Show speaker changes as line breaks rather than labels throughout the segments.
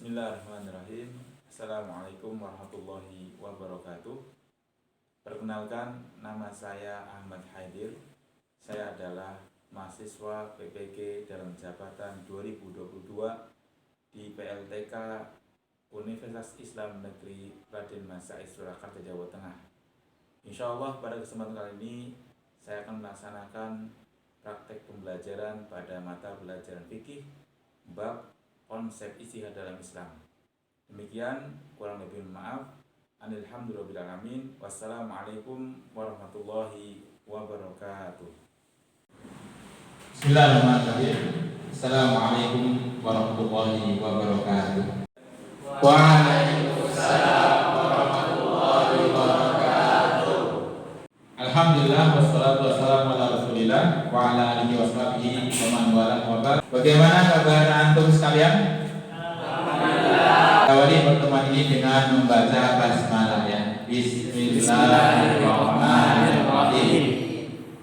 Bismillahirrahmanirrahim. Assalamualaikum warahmatullahi wabarakatuh. Perkenalkan, nama saya Ahmad Haidir. Saya adalah mahasiswa PPG dalam jabatan 2022 di PLTK Universitas Islam Negeri Raden Masais Surakarta, Jawa Tengah. Insya Allah pada kesempatan kali ini saya akan melaksanakan praktek pembelajaran pada mata pelajaran fikih bab konsep ijtihad dalam Islam. Demikian, kurang lebih maaf. Alhamdulillahirabbil. Wassalamualaikum warahmatullahi wabarakatuh.
Bismillahirrahmanirrahim. Assalamualaikum warahmatullahi wabarakatuh. Waalaikumsalam warahmatullahi wabarakatuh. Alhamdulillah wassalatu wassalamu ala Rasulillah wa ala alihi washabihi wa man wala wa ba'd. Bagaimana kabar antum sekalian? Alhamdulillah. Awali pertemuan ini dengan membaca basmalah ya. Bismillahirrahmanirrahim.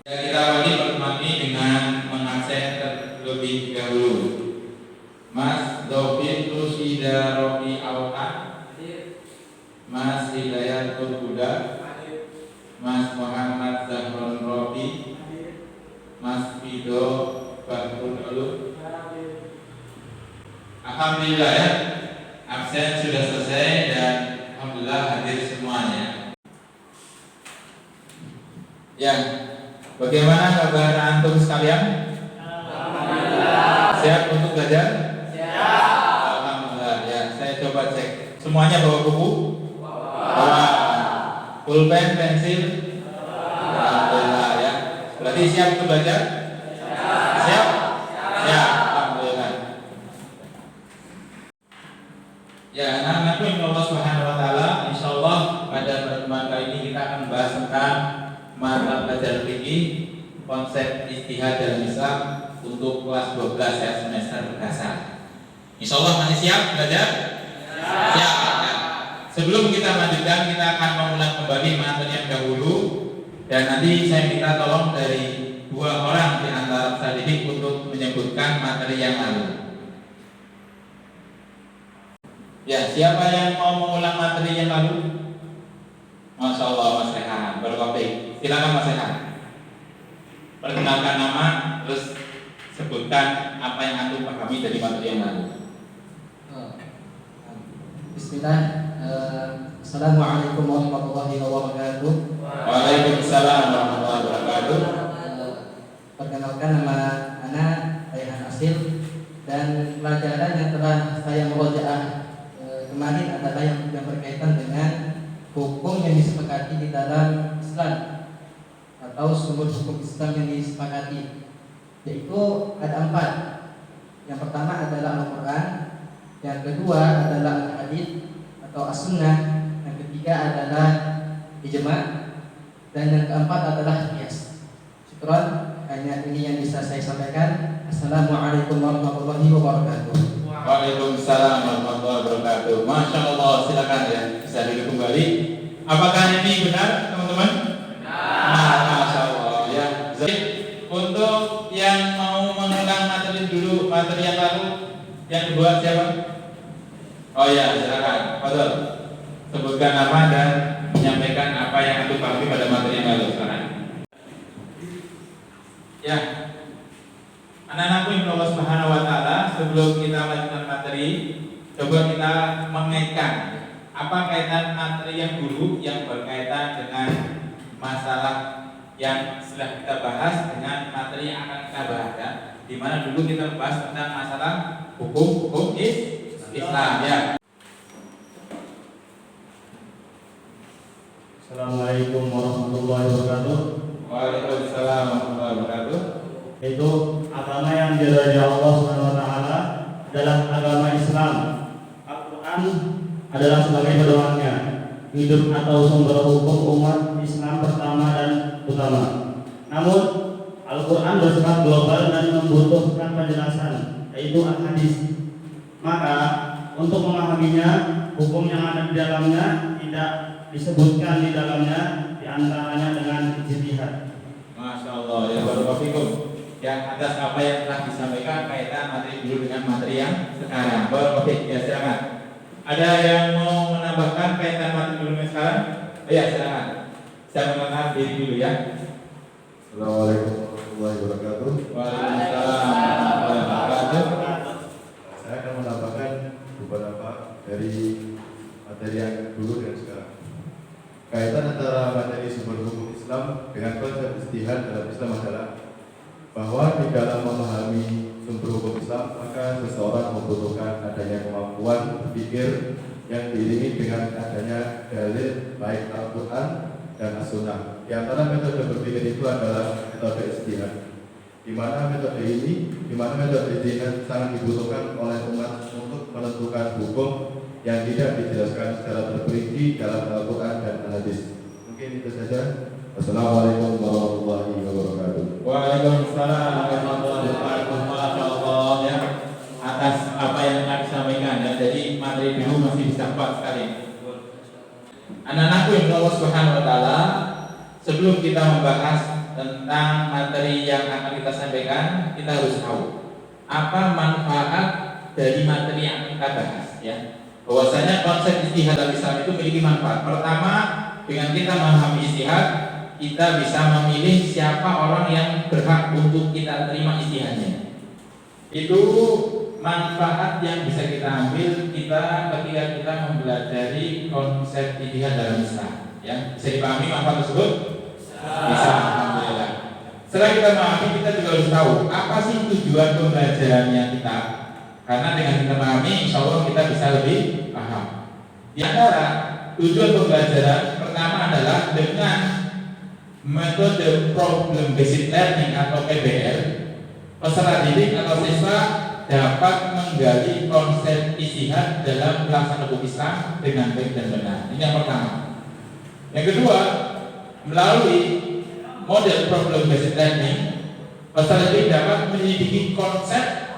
Ya, kita awali pertemuan ini dengan mengaksen terlebih dahulu. Mas Dovin Rusida Rofi Auta, Mas Hidayatul Huda, Mas Muhammad Zahron Rofi, Mas Fido Bahrul Ulum. Alhamdulillah ya, absen sudah selesai dan alhamdulillah hadir semuanya. Ya, bagaimana kabar antum sekalian? Alhamdulillah. Siap untuk belajar? Siap. Alhamdulillah ya, saya coba cek. Semuanya bawa buku? Bawa. Pulpen, pensil? Alhamdulillah ya. Berarti siap untuk belajar? Siap? Ya, alhamdulillah. Ya, anak-anakku insya Allah Subhanahu wa Ta'ala, insya Allah pada pertemuan kali ini kita akan membahas tentang mata pelajaran fikih konsep ijtihad dalam Islam untuk kelas 12 ya, semester berdasar. Insya Allah masih siap belajar? Siap. Ya. Sebelum kita lanjutkan, kita akan mengulang kembali materi yang dahulu dan nanti saya minta tolong dari dua orang di antara peserta didik untuk menyebutkan materi yang lalu. Ya, siapa yang mau mengulang materi yang lalu? Masya Allah, Mas Rehan, berkopik. Silakan Mas Rehan. Perkenalkan nama, terus sebutkan apa yang antum pahami dari materi yang lalu.
Bismillah. Assalamualaikum warahmatullahi wabarakatuh.
Waalaikumsalam warahmatullahi wabarakatuh.
Perkenalkan, nama anak Raihan Asil dan pelajaran yang telah saya murojaah kemarin adalah yang berkaitan dengan hukum yang disepakati di dalam Islam atau sumber hukum Islam yang disepakati, yaitu ada 4. Yang pertama adalah Al-Quran, yang kedua adalah Al-Hadits atau As-Sunnah, yang ketiga adalah Ijma', dan yang keempat adalah Qiyas. Syukran, hanya ini yang bisa saya sampaikan. Assalamualaikum warahmatullahi wabarakatuh.
Waalaikumsalam warahmatullahi wabarakatuh. Masya Allah, silakan ya, bisa duduk kembali. Apakah ini benar teman-teman? Benar. Masya Allah ya. Untuk yang mau mengulang materi dulu, materi yang lalu, yang kedua siapa? Oh ya, silakan. Fadhol. Sebutkan nama dan menyampaikan apa yang antum pahami pada materi yang lalu sekarang. Ya. Anak-anakku yang Allah Subhanahu wa Ta'ala, sebelum kita melanjutkan materi, coba kita mengaitkan apa kaitan materi yang dulu yang berkaitan dengan masalah yang sudah kita bahas dengan materi yang akan kita bahas ya. Di mana dulu kita membahas tentang masalah hukum Islam ya.
Assalamualaikum warahmatullahi wabarakatuh.
Waalaikumsalam warahmatullahi wabarakatuh.
Itu agama yang diridhai Allah Subhanahu wa Ta'ala adalah agama Islam. Al-Quran adalah sebagai pedomannya, hidup atau sumber hukum umat Islam pertama dan utama. Namun Al-Quran bersifat global dan membutuhkan penjelasan, yaitu Al-Hadits. Maka untuk memahaminya, hukum yang ada di dalamnya tidak disebutkan di dalamnya, diantaranya dengan ijtihad.
Masya Allah ya, barakallahu fikum. ya atas apa yang telah disampaikan kaitan materi dulu dengan materi yang sekarang. Oke, ya silakan. Ada yang mau menambahkan kaitan materi dulu dengan sekarang? Ya silakan. Saya mengenal diri dulu ya.
Assalamualaikum warahmatullahi wabarakatuh.
Waalaikumsalam warahmatullahi wabarakatuh.
Saya akan menambahkan beberapa dari materi yang dulu dan sekarang. Kaitan antara materi sumber hukum Islam dengan konsep ijtihad dalam Islam adalah bahwa di dalam memahami sumber hukum Islam, maka seseorang membutuhkan adanya kemampuan berpikir yang diiringi dengan adanya dalil baik Al-Quran dan As-Sunnah. Di antara metode berpikir itu adalah metode ijtihad, di mana metode ijtihad sangat dibutuhkan oleh umat untuk menentukan hukum yang tidak dijelaskan secara terperinci dalam Al-Quran dan Al-Hadis. Mungkin itu saja. Wassalamualaikum warahmatullahi wabarakatuh.
Waalaikumsalam warahmatullahi wabarakatuh. Masya Allah ya, atas apa yang telah disampaikan ya. Jadi materi dulu masih bisa kuat sekali. Anak-anakku yang Allah Subhanahu Wa Taala, sebelum kita membahas tentang materi yang akan kita sampaikan, kita harus tahu apa manfaat dari materi yang kita bahas ya. Bahwasanya konsep ijtihad dalam Islam itu memiliki manfaat. Pertama, dengan kita memahami ijtihad, kita bisa memilih siapa orang yang berhak untuk kita terima ijtihadnya. Itu manfaat yang bisa kita ambil ketika kita mempelajari konsep ijtihad dalam Islam. Ya, bisa dipahami manfaat tersebut? Bisa, alhamdulillah. Setelah kita memahami, kita juga harus tahu apa sih tujuan pembelajarannya kita. Karena dengan kita memahami, insya Allah kita bisa lebih paham. Di antara tujuan pembelajaran pertama adalah dengan metode problem based learning atau PBL, peserta didik atau siswa dapat menggali konsep ijtihad dalam pelaksanaan hukum Islam dengan baik dan benar. Ini yang pertama. Yang kedua, melalui model problem based learning, peserta didik dapat menyelidiki konsep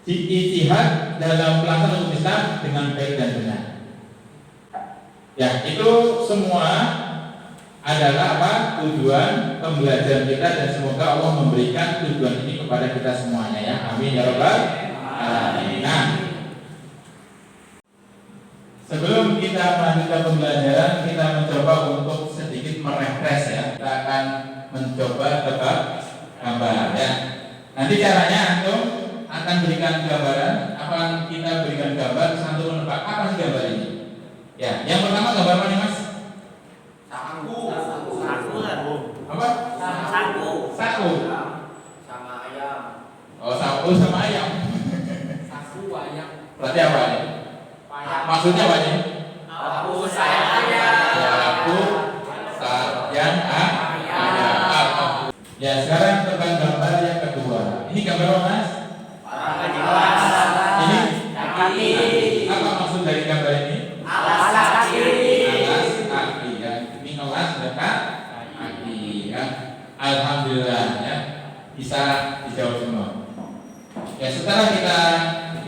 ijtihad dalam pelaksanaan hukum Islam dengan baik dan benar. Ya, itu semua adalah apa? Tujuan pembelajaran kita, dan semoga Allah memberikan tujuan ini kepada kita semuanya ya. Amin ya rabbal alamin. Nah, sebelum kita melanjutkan pembelajaran, kita mencoba untuk sedikit merefresh ya. Kita akan mencoba tebak gambar ya. Nanti caranya antum akan berikan gambaran, akan kita berikan gambar, satu menebak apa sih gambar ini. Ya, yang pertama gambar apa nih Mas?
Saku.
Apa? Saku.
Sama ayam.
Oh, saku sama ayam.
Saku ayam.
Berarti apa nih? Maksudnya apa nih?
Aku sayang ayam.
Saku sayang ayam. Ya, sekarang tebak gambar yang kedua. Ini gambar apa Mas? Ini
Kaki.
apa maksud dari gambar ini?
Alas kaki.
Alas kaki ya. Ini kelas dekat kaki ya. Alhamdulillah ya, bisa dijawab semua. Ya, setelah kita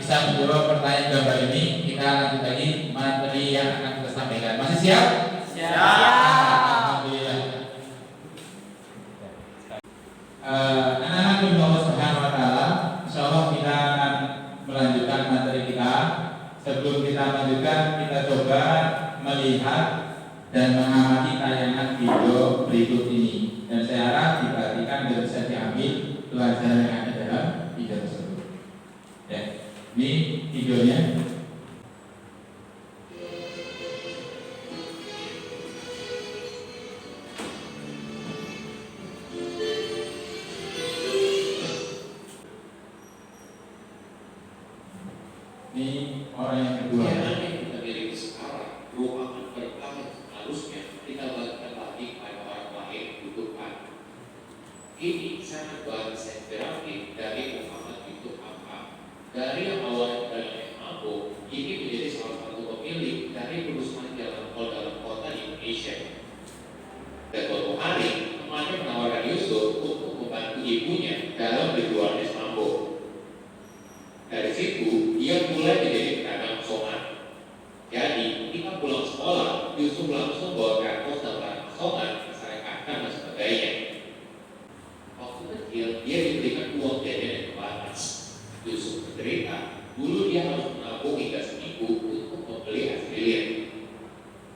bisa menjawab pertanyaan gambar ini, kita lanjut lagi materi yang akan kita sampaikan. Masih siap?
Siap.
Alhamdulillah. Anak-anak Allah Subhanahu Wa Taala, insyaallah kita akan melanjutkan materi kita. Sebelum kita lanjutkan, kita coba melihat dan mengamati tayangan video berikut ini. Dan saya harap diperhatikan dan bisa diambil pelajaran yang ada dalam video tersebut. Ya, ini videonya. Ini orang yang kedua.
Dari sekarang, doa berkah harusnya kita berikan lagi pada orang lain butuhkan. Ini sangat bahasa terapi dari Muhammad itu apa? Dari yang awal dari Mampu, ini menjadi salah satu pemilik dari perusahaan jalan tol dalam kota Indonesia. Dan suatu hari, temannya menawarkan Yusuf untuk membantu ibunya dalam berjualan es Mampu. Dari situ, dia mulai menjadi pedagang songan. bercerita, dulu dia harus menabung hingga seminggu untuk membeli aspirin.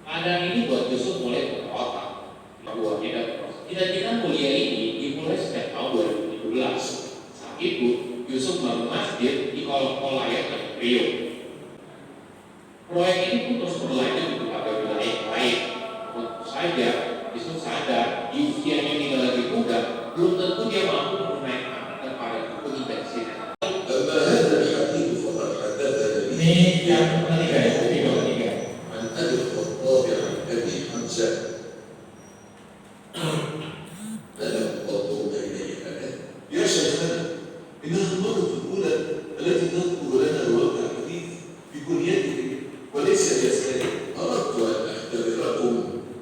Keadaan ini buat Yusuf mulai berotak. Buahnya dan cita-cita mulia ini dimulai sejak tahun 2017. Saat itu, Yusuf bangun masjid di kolong-kolong layar dan Priok. Proyek ini pun terus berlanjut di beberapa wilayah yang lain. Tentu saja, Yusuf sadar di usianya yang tinggal lagi muda, belum tentu dia mampu menunaikan amanat pada buku intensitas.
Ini yang ketiga ya, ketiga.
عن أبي الخطاب عن أبي حمزة ألم تنظر إلي أنا؟ يا شيخنا إنها المرة الأولى التي تذكر لنا الواقع الحديث في كنيته وليس بأسئلة. أردت أن أختبركم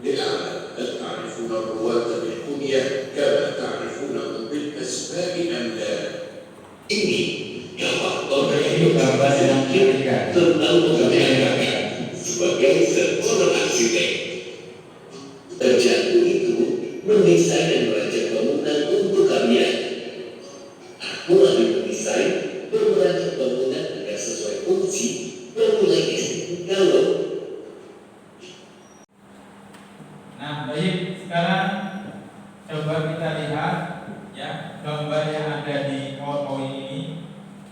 لأعلم هل تعرفون الرواة بالكنية كما تعرفونهم بالأسماء أم لا؟ إني يفضل tentang mengenai sebagai seorang arsitek. Kerjaku itu mendesain dan merancang bangunan untuk kalian. Aku lebih mendesain dan merancang bangunan agar sesuai fungsi dan mulai estetika loh.
Nah, baik, sekarang coba kita lihat ya gambar yang ada di PowerPoint ini.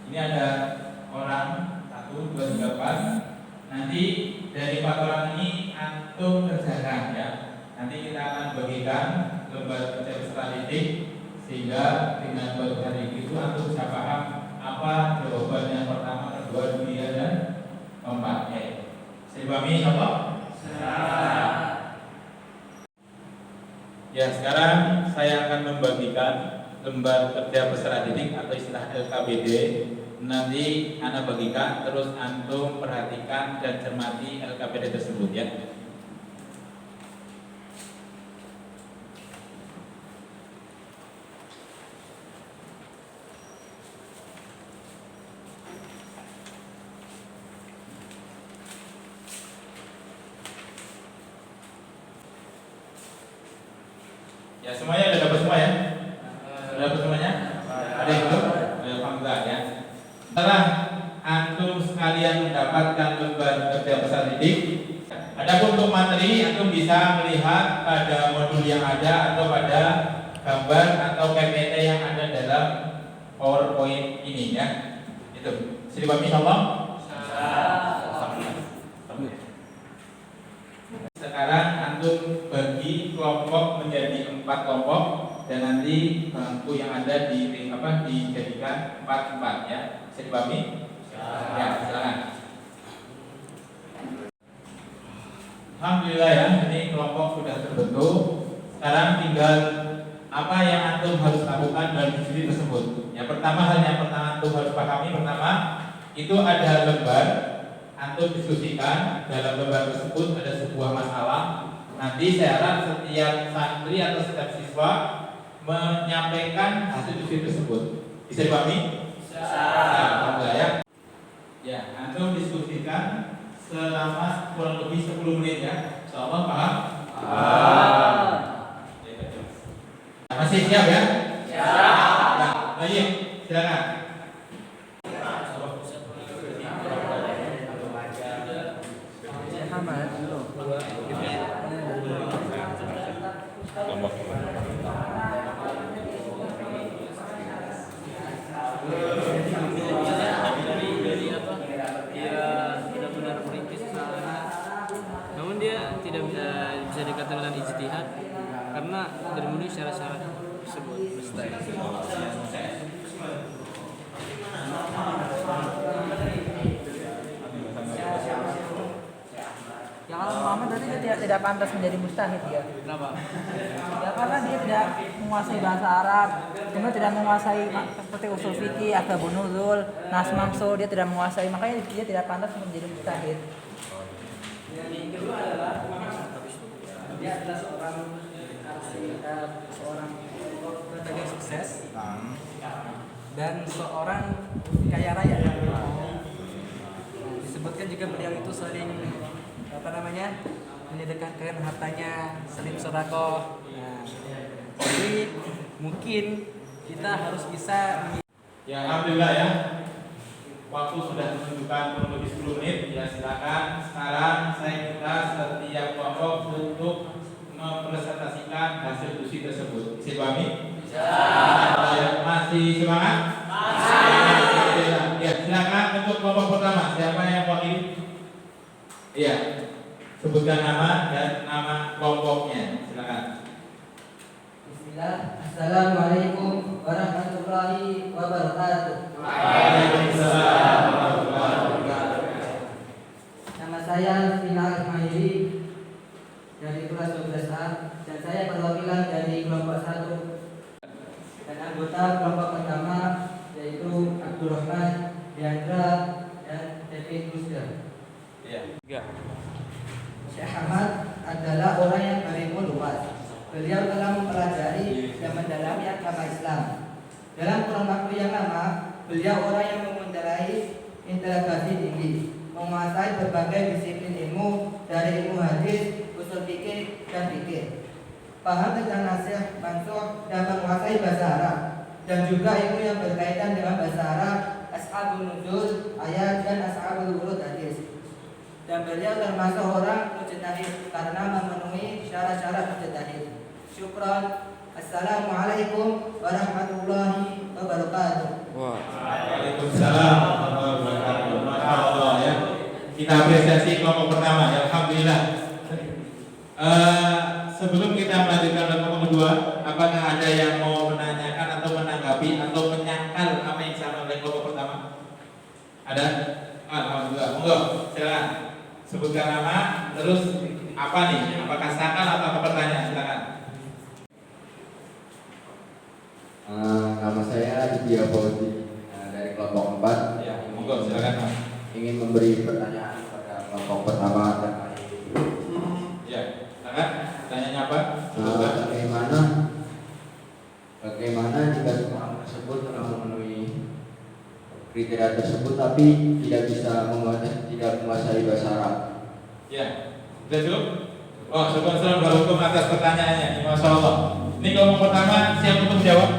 Ini ada orang 1, 2, 3, 4. Nanti dari 4 orang ini antum kerjakan ya. Nanti kita akan bagikan lembar kerja peserta didik sehingga dengan lembar didik itu antum bisa paham apa jawaban yang pertama, kedua, ketiga dan keempat. Saya dipahami insyaallah? Ya, sekarang saya akan membagikan lembar kerja peserta didik atau istilah LKPD. Nanti Anda bagikan, terus antum perhatikan dan cermati LKPD tersebut ya. Ya, semuanya sudah dapat semua ya? Sudah dapat semuanya? Ada yang belum? Alhamdulillah ya. Setelah antum sekalian mendapatkan lembar kerja peserta didik, adapun untuk materi antum bisa melihat pada modul yang ada atau pada gambar atau PPT yang ada dalam PowerPoint ini ya. Itu. Silakan insyaallah. Sekarang antum bagi kelompok menjadi 4 kelompok dan nanti bangku yang ada dijadikan 4 ya. Bisa dipahami? Ya, silakan. Alhamdulillah ya, ini kelompok sudah terbentuk. Sekarang tinggal apa yang antum harus lakukan dalam studi tersebut. Yang pertama, hal yang pertama antum harus pahami pertama itu ada lembar. Antum diskusikan dalam lembar tersebut ada sebuah masalah. Nanti saya harap setiap santri atau setiap siswa menyampaikan hasil studi tersebut. Bisa dipahami? Alhamdulillah ya. Ya, antum diskusikan selama kurang lebih 10 menit ya. Insyaallah paham? Masih siap ya? Siap. Baik, silakan.
Namun dia tidak bisa dikatakan ijtihad karena termenuhi syarat-syarat tersebut.
Ya kalau Muhammad berarti dia tidak pantas menjadi mustahid ya.
Kenapa?
Ya karena dia tidak menguasai bahasa Arab, kemudian tidak menguasai seperti usul fikih, asbabun nuzul, nas mamsu, dia tidak menguasai, makanya dia tidak pantas menjadi mustahid. Yang kedua adalah dia adalah seorang pedagang sukses dan seorang kaya raya. Disebutkan juga beliau itu sering menyedekahkan hartanya, sering sedekah. Jadi mungkin kita harus bisa
Ya, alhamdulillah ya. waktu sudah menunjukkan kurang lebih 10 menit. Ya silakan. Sekarang saya minta setiap kelompok untuk mempresentasikan hasil diskusi tersebut. Bisa dipahami? Bisa. Masih semangat? Masih. Ya silakan untuk kelompok pertama. Siapa yang wakil? Iya. Sebutkan nama dan nama kelompoknya. Silakan.
Bismillah. Assalamualaikum warahmatullahi wabarakatuh.
Waalaikumsalam warahmatullahi wabarakatuh.
Nama saya Sinar Mahiri dari kelas 12A dan saya perwakilan dari kelompok 1 dan anggota kelompok pertama yaitu Abdurrahman, Diandra, dan David Musda.
Iya.
Syekh Ahmad adalah orang yang berilmu luas. Beliau telah mempelajari dan mendalami agama Islam. Dalam kurun waktu yang lama, beliau orang yang mengendarai inteligensi tinggi, menguasai berbagai disiplin ilmu dari ilmu hadis, usul fikih, dan fikih. Paham tentang nasikh, mansukh, dan menguasai bahasa Arab, dan juga ilmu yang berkaitan dengan bahasa Arab, ashabul nuzul, ayat, dan ashabul wurud hadis. Dan beliau termasuk orang mujtahid karena memenuhi syarat-syarat mujtahid. Syukran. Assalamualaikum warahmatullahi wabarakatuh.
Waalaikumsalam warahmatullahi wabarakatuh. Masya Allah ya. Kita apresiasi kelompok pertama. Ya, alhamdulillah. Sebelum kita melanjutkan ke kelompok kedua, apakah ada yang mau menanyakan atau menanggapi atau menyangkal apa yang disampaikan oleh kelompok pertama? Ada? Alhamdulillah. Monggo, silakan. Sebutkan nama, terus apa nih? Apakah sangkal atau pertanyaan? Silakan.
Nama saya Aditya Fauzi dari kelompok 4.
Ya, monggo silakan.
Ingin memberi pertanyaan kepada kelompok pertama terkait.
Ya, silakan. Pertanyaannya apa?
Bagaimana jika seorang tersebut telah memenuhi kriteria tersebut tapi tidak menguasai bahasa Arab?
Ya, sudah cukup? Oh, Subhanallah Barukum atas pertanyaannya. Masya Allah. Ini kelompok pertama siap untuk menjawab?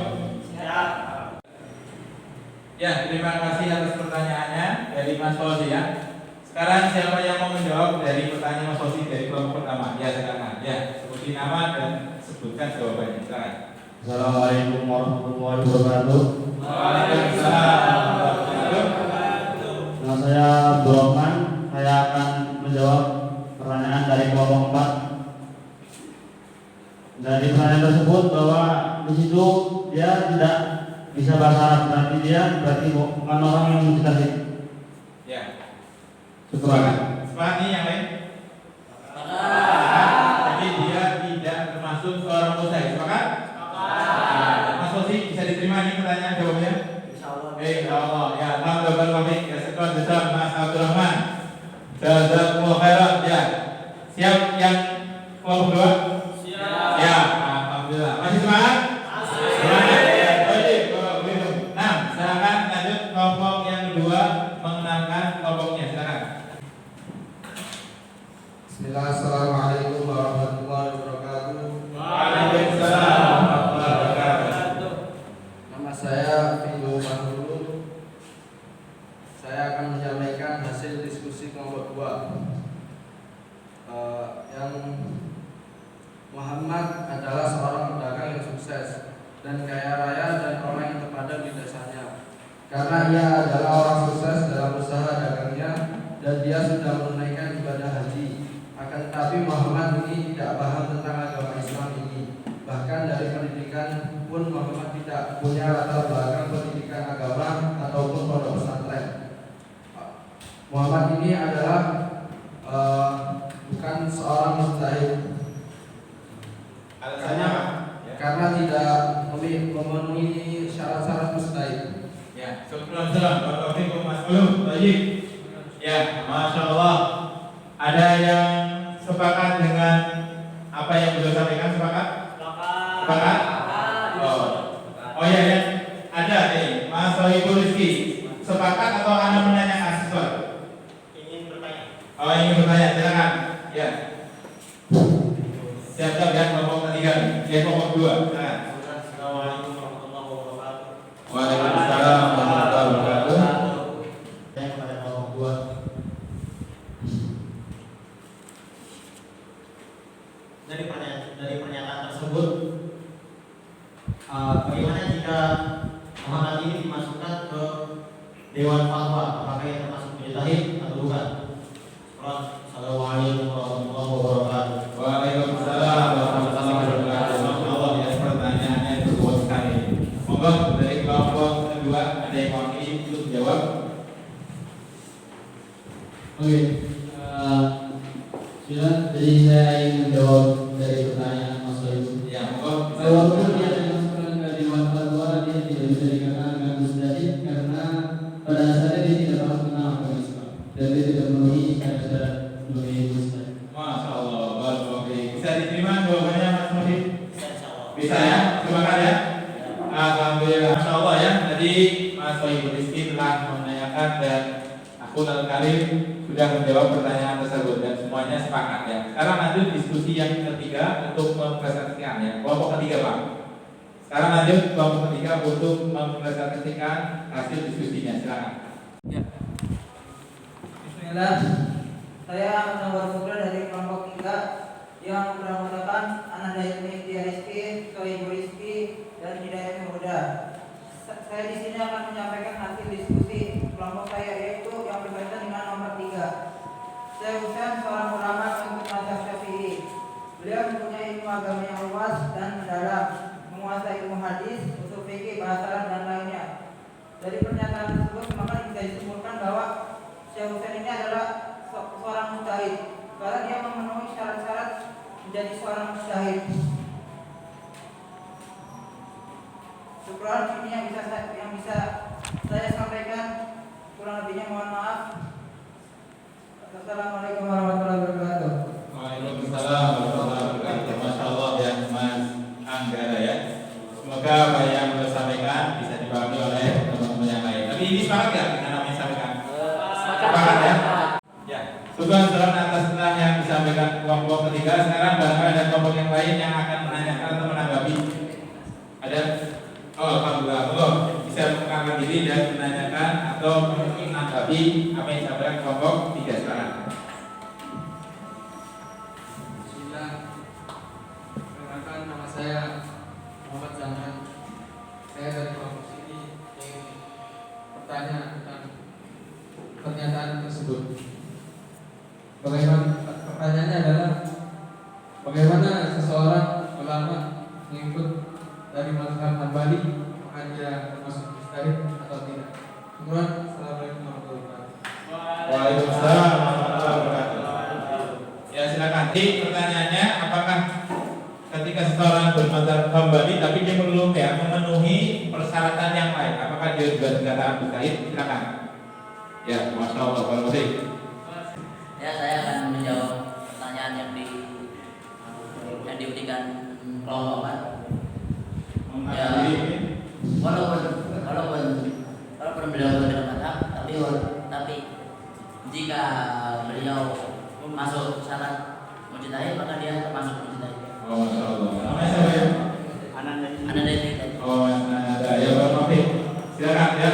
Ya, terima kasih atas pertanyaannya dari Mas Fauzi ya. Sekarang siapa yang mau menjawab dari pertanyaan Mas Fauzi dari kelompok pertama? Ya, silakan. Ya, sebutin nama dan sebutkan jawabannya. Silakan.
Assalamualaikum warahmatullahi wabarakatuh.
Waalaikumsalam warahmatullahi wabarakatuh.
Nama saya Abdurrahman. Saya akan menjawab pertanyaan dari kelompok 4. Dari pertanyaan tersebut bahwa di situ dia tidak bisa bahasa Arab, berarti bukan orang yang mujtahid.
Ya.
Syukur.
Sepakat nih yang lain? Jadi dia tidak termasuk seorang mujtahid. Sepakat? Mas Fauzi bisa diterima ini pertanyaan jawabnya? Insyaallah. Ya, alhamdulillah. Ya, sekolah besar Mas Abdurrahman. Jazakumullah khairan. Ya. Siap yang kelompok kedua? Siap. Ya, alhamdulillah. Masih semangat? Semangat. Nah, silakan lanjut kelompok yang kedua mengenalkan kelompoknya. Silakan.
Bismillah. Assalamualaikum warahmatullahi wabarakatuh.
Waalaikumsalam warahmatullahi wabarakatuh.
Nama saya Findo Manulu. Saya akan menyampaikan hasil diskusi kelompok 2. Yang Muhammad adalah seorang pedagang yang sukses dan kaya raya dan orang yang terpandang di desanya. Karena ia adalah orang sukses dalam usaha dagangnya dan dia sudah menunaikan ibadah haji. Akan tetapi Muhammad ini tidak paham tentang agama Islam ini. Bahkan dari pendidikan pun Muhammad tidak punya latar belakang pendidikan agama ataupun pondok pesantren. Muhammad ini adalah bukan seorang mujtahid.
Alasannya apa?
Karena tidak memenuhi syarat-syarat mujtahid.
Ya, syukur Assalamualaikum Mas Ulum. Baik. Ya, Masya Allah. Ada yang sepakat dengan apa yang beliau sampaikan? Sepakat? Sepakat? Oh ya, ya. Ada nih, Mas Sohibul Rizki. Sepakat atau Anda menanyakan sesuatu? Ingin bertanya. Oh, ingin bertanya, silakan. Ya. Siap-siap ya, kelompok ketiga. Ya, kelompok 2. Silakan. Assalamualaikum warahmatullahi wabarakatuh. Waalaikumsalam warahmatullahi wabarakatuh.
Muhammad ini dimasukkan ke Dewan Fatwa, apakah yang termasuk mujtahid atau bukan? Assalamualaikum warahmatullahi wabarakatuh.
Waalaikumsalam warahmatullahi wabarakatuh. Masya Allah ya, pertanyaannya berbobot sekali. Monggo dari kelompok kedua ada yang mewakili untuk jawab.
Oke, jadi saya ingin menjawab dari pertanyaan Mas Sohib.
Ya, monggo.
Walaupun dia dimasukkan ke Dewan Fatwa, dia tidak bisa dikatakan mujtahid karena pada dasarnya dia tidak masuk dalam agama Islam dan dia tidak memenuhi syarat-syarat sebagai mujtahid.
Masya Allah, oke. Bisa diterima jawabannya Mas Muhid? Bisa ya, silakan ya. Alhamdulillah, Masya Allah ya. Tadi Mas Sohibul Rizki telah menanyakan dan aku Al-Karim sudah menjawab pertanyaan tersebut dan semuanya sepakat ya. Sekarang lanjut diskusi yang ketiga untuk mempresentasikan ya. Kelompok ketiga Pak. Sekarang lanjut kelompok ketiga untuk mempresentasikan hasil diskusinya. Silakan.
Ya. Bismillah. Saya Ahmad Nawar Putra dari kelompok 3 yang beranggotakan Ananda Ilmi Rizki, Sohibul Rizki, dan Hidayat Muda. Saya di sini akan menyampaikan hasil diskusi kelompok saya, yaitu yang berkaitan dengan nomor 3. Syekh Husain seorang ulama untuk mazhab Syafi'i. Beliau mempunyai ilmu agama yang luas dan mendalam, menguasai ilmu hadis, usul fikih, bahasa Arab dan lainnya. Dari pernyataan tersebut maka bisa disimpulkan bahwa Syekh Husain ini adalah seorang mujtahid karena dia memenuhi syarat-syarat menjadi seorang mujtahid. Syukran, ini yang bisa saya sampaikan. Kurang lebihnya mohon maaf. Assalamualaikum warahmatullahi wabarakatuh.
Waalaikumsalam warahmatullahi wabarakatuh. Masya Allah ya Mas Anggara ya. Semoga apa yang sudah sampaikan bisa dipahami oleh teman-teman yang lain. Tapi ini sepakat ya dengan apa yang disampaikan? Sepakat ya? Ya. Syukur atas setelah yang disampaikan kelompok ketiga. Sekarang barangkali ada kelompok yang lain yang akan menanyakan atau menanggapi. Ada? Oh, alhamdulillah. Belum bisa mengangkat diri dan menanyakan atau menanggapi apa yang disampaikan kelompok tiga sekarang.
Bismillah. Perkenalkan, nama saya Muhammad Zaman. Saya dari kelompok sini ingin bertanya tentang pernyataan tersebut. Pertanyaannya adalah bagaimana seseorang ulama mengikut dari mazhab Hambali apakah dia termasuk mujtahid atau tidak? Kemudian Assalamualaikum warahmatullahi wabarakatuh.
Waalaikumsalam warahmatullahi wabarakatuh. Ya silakan. Pertanyaannya apakah ketika seseorang bermazhab Hambali tapi dia belum ya memenuhi persyaratan yang lain, apakah dia juga dikatakan mujtahid? Silakan. Ya, masya Allah. Kalau
Ya, saya akan menjawab pertanyaan yang diberikan kelompok 4. Ya, walaupun beliau berbeda mazhab, tapi jika beliau masuk syarat mujtahid maka dia termasuk mujtahid.
Oh, masya Allah. Namanya siapa ya?
Ananda Ilmi.
Oh, Ananda. Ya, Bapak Mafi. Silakan ya.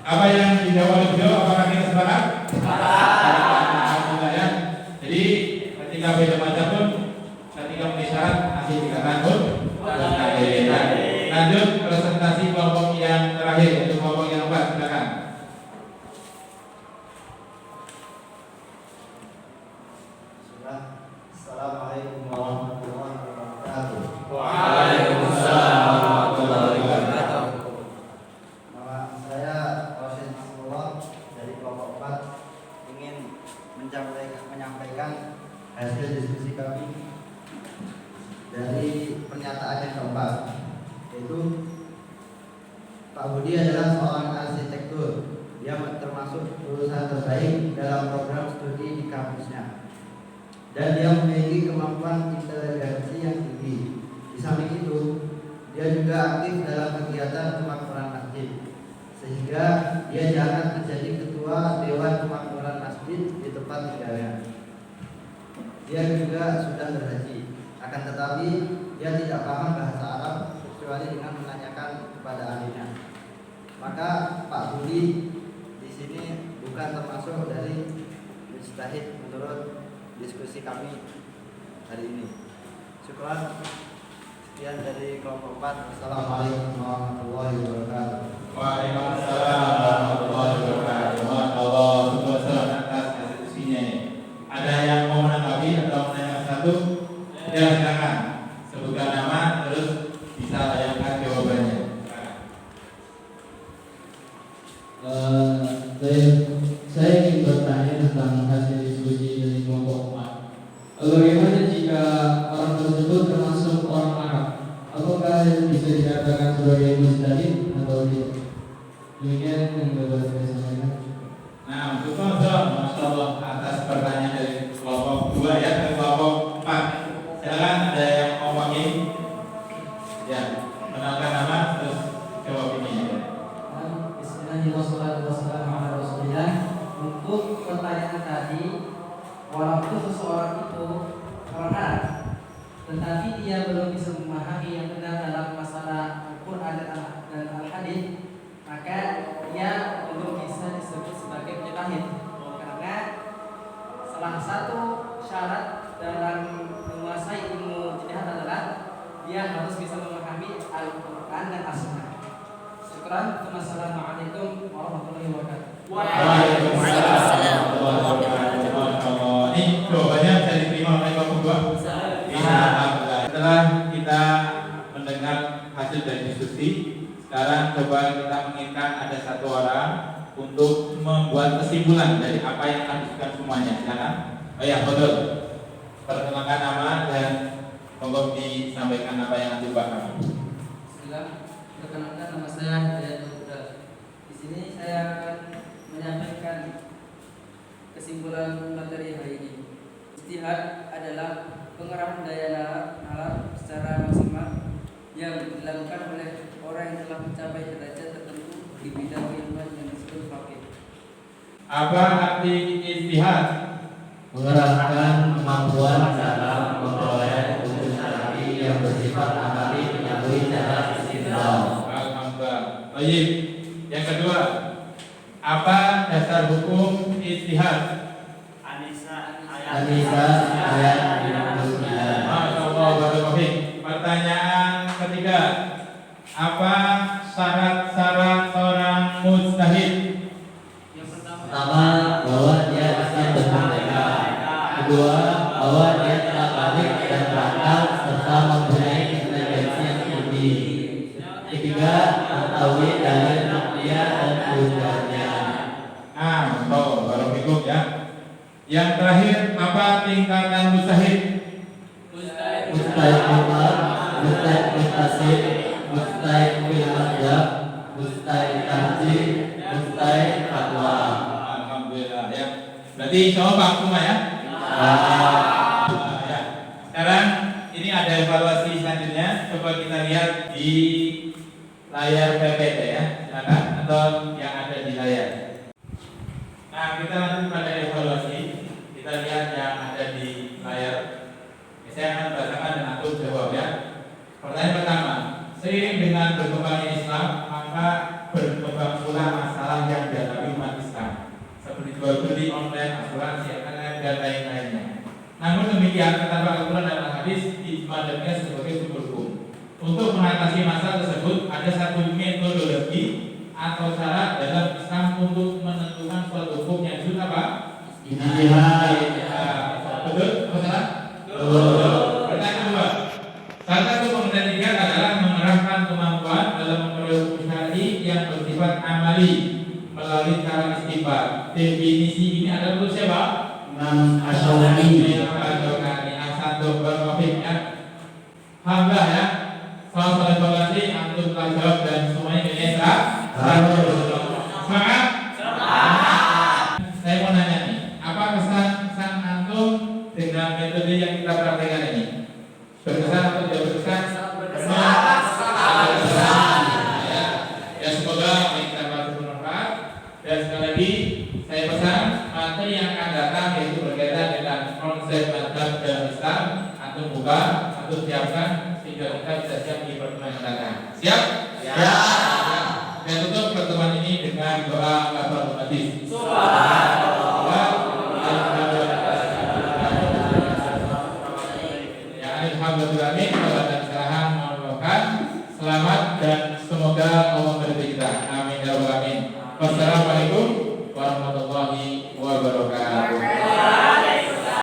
Apa yang dijawab oleh beliau? Apakah kita sepakat? Alhamdulillah ya. Jadi ketika beda mazhab pun ketika memenuhi syarat masih dikatakan mujtahid. Lanjut presentasi kelompok yang terakhir yaitu kelompok yang keempat. Silakan.
Assalamualaikum warahmatullahi wabarakatuh.
Waalaikumsalam warahmatullahi wabarakatuh.
Nama saya Rosin Masrullah dari kelompok 4 ingin menyampaikan hasil diskusi kami dari pernyataan yang keempat, yaitu Pak Budi adalah seorang arsitektur. Dia termasuk lulusan terbaik dalam program studi di kampusnya dan dia memiliki kemampuan intelijensi yang tinggi. Di samping itu, dia juga aktif dalam kegiatan kemakmuran masjid, sehingga dia jarang menjadi ketua Dewan Kemakmuran Masjid di tempat tinggalnya. Dia juga sudah berhaji, akan tetapi dia tidak paham bahasa Arab kecuali dengan menanyakan kepada ahlinya. Maka Pak Budi di sini bukan termasuk dari mujtahid menurut diskusi kami hari ini. Syukran. Sekian dari kelompok 4. Assalamualaikum warahmatullahi wabarakatuh.
Saya ingin bertanya tentang hasil diskusi dari kelompok 4. Bagaimana jika orang tersebut termasuk orang Arab? Apakah bisa dikatakan sebagai mujtahid atau tidak? Demikian yang dapat saya sampaikan.
Nah, syukur Masya Allah atas pertanyaan dari kelompok 2 ya, ke kelompok 4. Silakan ada yang mau ngomongin. Ya, kenalkan nama terus jawab ini ya.
Bismillahirrahmanirrahim. Untuk pertanyaan tadi, walaupun seseorang itu orang Arab, tetapi dia belum bisa memahami yang benar dalam masalah Al-Quran dan Al-Hadis, maka dia belum bisa disebut sebagai mujtahid. Karena salah satu syarat dalam menguasai ilmu ijtihad adalah dia harus bisa memahami Al-Quran dan As-Sunnah. Syukran. Wassalamualaikum warahmatullahi wabarakatuh.
Waalaikumsalam warahmatullahi wabarakatuh. Ini jawabannya bisa diterima oleh kelompok 2. Setelah kita mendengar hasil dari diskusi, sekarang coba kita menginginkan ada satu orang untuk membuat kesimpulan dari apa yang akan disebutkan semuanya. Silakan. Oh ya, betul. Perkenalkan nama dan monggo disampaikan apa yang akan dibahas.
Bismillah. Perkenalkan nama saya Hayatul Huda. Di sini saya akan menyampaikan kesimpulan materi hari ini. Ijtihad adalah pengerahan daya nalar secara maksimal yang dilakukan oleh orang yang telah mencapai derajat tertentu di bidang ilmuwan yang disebut faqih.
Apa arti ijtihad?
Mengerahkan kemampuan dalam memperoleh hukum syar'i yang bersifat amali melalui cara istidlal.
Alhamdulillah. Baik. Yang kedua, apa dasar hukum ijtihad?
An-Nisa ayat 59.
Masyaallah, barakallahu. Pertanyaan ketiga, apa syarat-syarat seorang mujtahid?
Pertama, bahwa dia bisa bermerdeka. Kedua, bahwa dia telah balik dan berakal serta mempunyai inteligensi yang tinggi. Ketiga, mengetahui dalil naqliyah dan hujjahnya.
Barakallahu ya. Yang terakhir, apa tingkatan mujtahid?
Mujtahid Umar, Mujtahid Muhtasib, Mujtahid fil madhab, Mujtahid tahji, Mujtahid fatwa.
Alhamdulillah ya. Berarti coba semua ya. Ya. Sekarang ini ada evaluasi selanjutnya. Coba kita lihat di layar PPT ya, silakan, atau yang ada di layar. Nah, kita lanjut pada evaluasi. Kita lihat yang ada di layar. Saya akan bacakan dan atur jawab ya. Pertanyaan pertama, seiring dengan berkembangnya Islam, maka berkembang pula masalah yang dihadapi umat Islam, seperti jual beli online, asuransi, dan lain-lainnya. Namun demikian, kata Al-Quran dan Al-Hadis dimadamnya sebagai sumber hukum. Untuk mengatasi masalah tersebut, ada satu metodologi atau cara dalam Islam untuk menentukan suatu hukum yang disebut apa? Ijtihad. Betul? Betul? Pertanyaan kedua, salah satu pengertian ijtihad adalah mengerahkan kemampuan dalam memperoleh hukum syar'i yang bersifat amali melalui cara istinbat. Definisi ini adalah untuk siapa?
Imam Ash-Shawkani.
Asado berwafik ya. Alhamdulillah ya. Soal evaluasi antum telah jawab dan semuanya biasa. Semangat. Saya mau nanya nih, apa kesan antum dengan metode yang kita praktekkan ini? Berkesan atau tidak berkesan? Berkesan. Ya, semoga kita dapat bermanfaat. Dan sekali lagi saya pesan materi yang akan datang yaitu berkaitan dengan konsep madhab dalam Islam. Antum buka, antum siapkan sehingga kita bisa siap di pertemuan yang datang. Siap? Ya. Saya tutup pertemuan ini dengan doa kafaratul majlis. Selamat dan semoga Allah meridai kita. Amin ya rabbal alamin. Wassalamualaikum warahmatullahi wabarakatuh.